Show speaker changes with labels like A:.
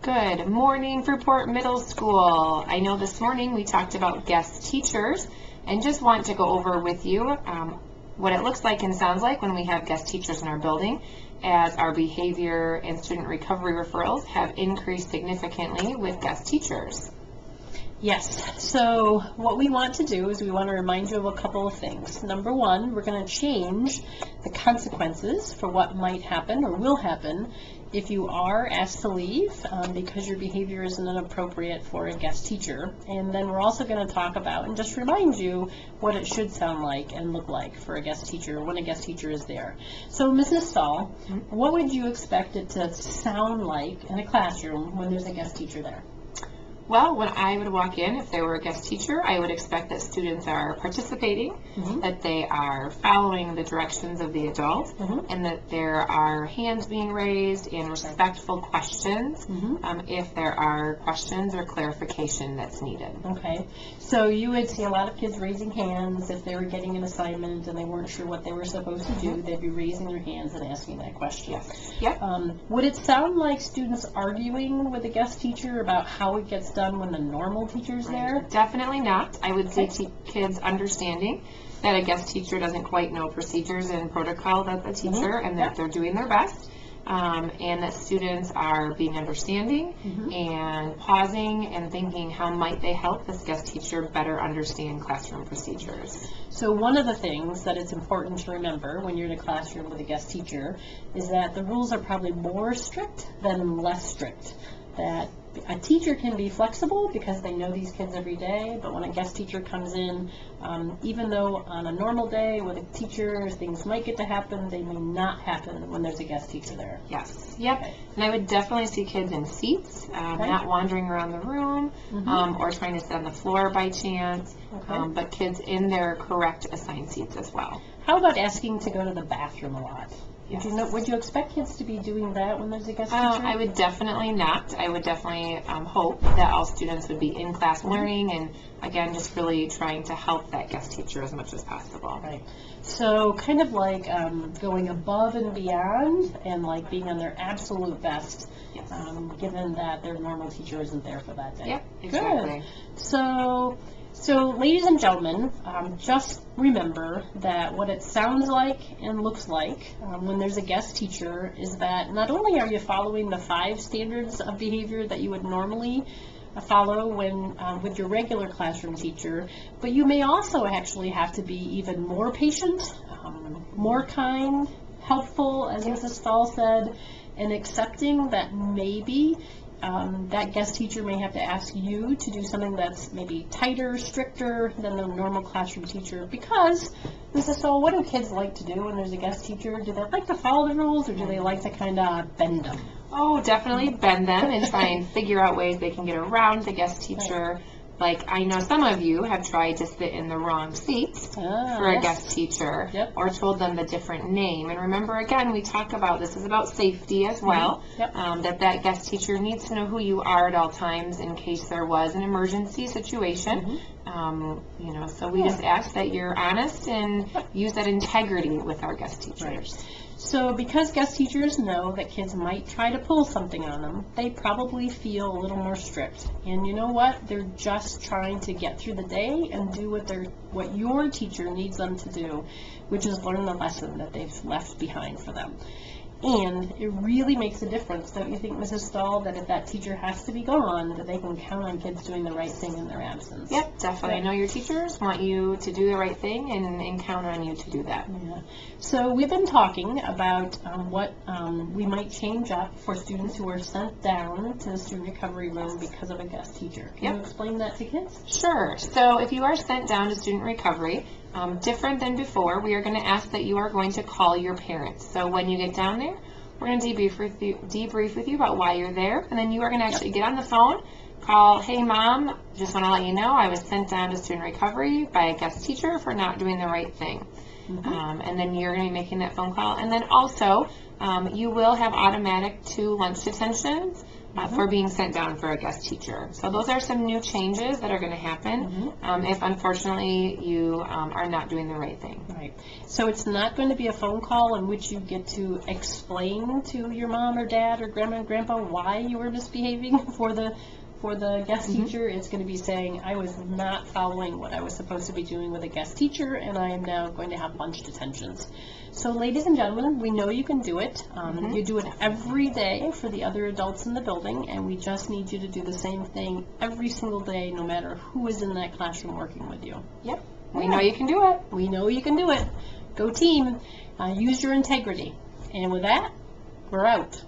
A: Good morning, Fruitport Middle School. I know this morning we talked about guest teachers and just want to go over with you what it looks like and sounds like when we have guest teachers in our building, as our behavior and student recovery referrals have increased significantly with guest teachers.
B: Yes, so what we want to do is we want to remind you of a couple of things. Number one, we're going to change the consequences for what might happen or will happen if you are asked to leave because your behavior isn't inappropriate for a guest teacher. And then we're also going to talk about and just remind you what it should sound like and look like for a guest teacher when a guest teacher is there. So Mrs. Stahl, what would you expect it to sound like in a classroom when there's a guest teacher there?
A: Well, when I would walk in, if there were a guest teacher, I would expect that students are participating, that they are following the directions of the adult, and that there are hands being raised and respectful questions if there are questions or clarification that's needed.
B: Okay, so you would see a lot of kids raising hands if they were getting an assignment and they weren't sure what they were supposed to do. They'd be raising their hands and asking that question.
A: Yes. Yep.
B: Would it sound like students arguing with a guest teacher about how it gets done when the normal teacher's there?
A: Definitely not. I would say kids understanding that a guest teacher doesn't quite know procedures and protocols as a teacher, and that they're doing their best, and that students are being understanding and pausing and thinking how might they help this guest teacher better understand classroom procedures.
B: So one of the things that it's important to remember when you're in a classroom with a guest teacher is that the rules are probably more strict than less strict. That a teacher can be flexible because they know these kids every day, but when a guest teacher comes in, even though on a normal day with a teacher things might get to happen, they may not happen when there's a guest teacher there.
A: Yes. Yep. Okay. And I would definitely see kids in seats, not wandering around the room or trying to sit on the floor by chance, but kids in their correct assigned seats as well.
B: How about asking to go to the bathroom a lot?
A: Yes.
B: Would you expect kids to be doing that when there's a guest teacher?
A: I would definitely not. I would definitely hope that all students would be in class learning and, again, just really trying to help that guest teacher as much as possible.
B: Right. So kind of like going above and beyond and like being on their absolute best, given that their normal teacher isn't there for that day.
A: Yep, exactly.
B: Good. So ladies and gentlemen, just remember that what it sounds like and looks like when there's a guest teacher is that not only are you following the 5 standards of behavior that you would normally follow when with your regular classroom teacher, but you may also actually have to be even more patient, more kind, helpful, as Mrs. Stahl said, and accepting that maybe that guest teacher may have to ask you to do something that's maybe tighter, stricter than the normal classroom teacher, because, Mrs. Stahl, what do kids like to do when there's a guest teacher? Do they like to follow the rules, or do they like to kind of bend them?
A: Oh, definitely bend them and try and figure out ways they can get around the guest teacher. Like, I know some of you have tried to sit in the wrong seat for a guest teacher, or told them the different name. And remember, again, we talk about this is about safety as well, that guest teacher needs to know who you are at all times in case there was an emergency situation. So we just ask that you're honest and use that integrity with our guest teachers.
B: Right. So because guest teachers know that kids might try to pull something on them, they probably feel a little more strict. And you know what? They're just trying to get through the day and do what your teacher needs them to do, which is learn the lesson that they've left behind for them. And it really makes a difference, don't you think, Mrs. Stahl, that if that teacher has to be gone, that they can count on kids doing the right thing in their absence?
A: Yep, definitely. I know your teachers want you to do the right thing and count on you to do that.
B: Yeah. So we've been talking about what we might change up for students who are sent down to the student recovery room because of a guest teacher. Can you explain that to kids?
A: Sure. So if you are sent down to student recovery, different than before, we are going to ask that you are going to call your parents. So when you get down there, we're going to debrief with you about why you're there, and then you are going to actually get on the phone, call, hey mom, just want to let you know I was sent down to student recovery by a guest teacher for not doing the right thing. And then you're going to be making that phone call. And then also, you will have automatic 2 lunch detentions for being sent down for a guest teacher. So those are some new changes that are going to happen if unfortunately you are not doing the right thing.
B: Right. So it's not going to be a phone call in which you get to explain to your mom or dad or grandma and grandpa why you were misbehaving for the guest teacher. It's going to be saying, I was not following what I was supposed to be doing with a guest teacher, and I am now going to have lunch detentions. So ladies and gentlemen, we know you can do it. You do it every day for the other adults in the building, and we just need you to do the same thing every single day, no matter who is in that classroom working with you.
A: Yep. We know you can do it.
B: We know you can do it. Go team. Use your integrity. And with that, we're out.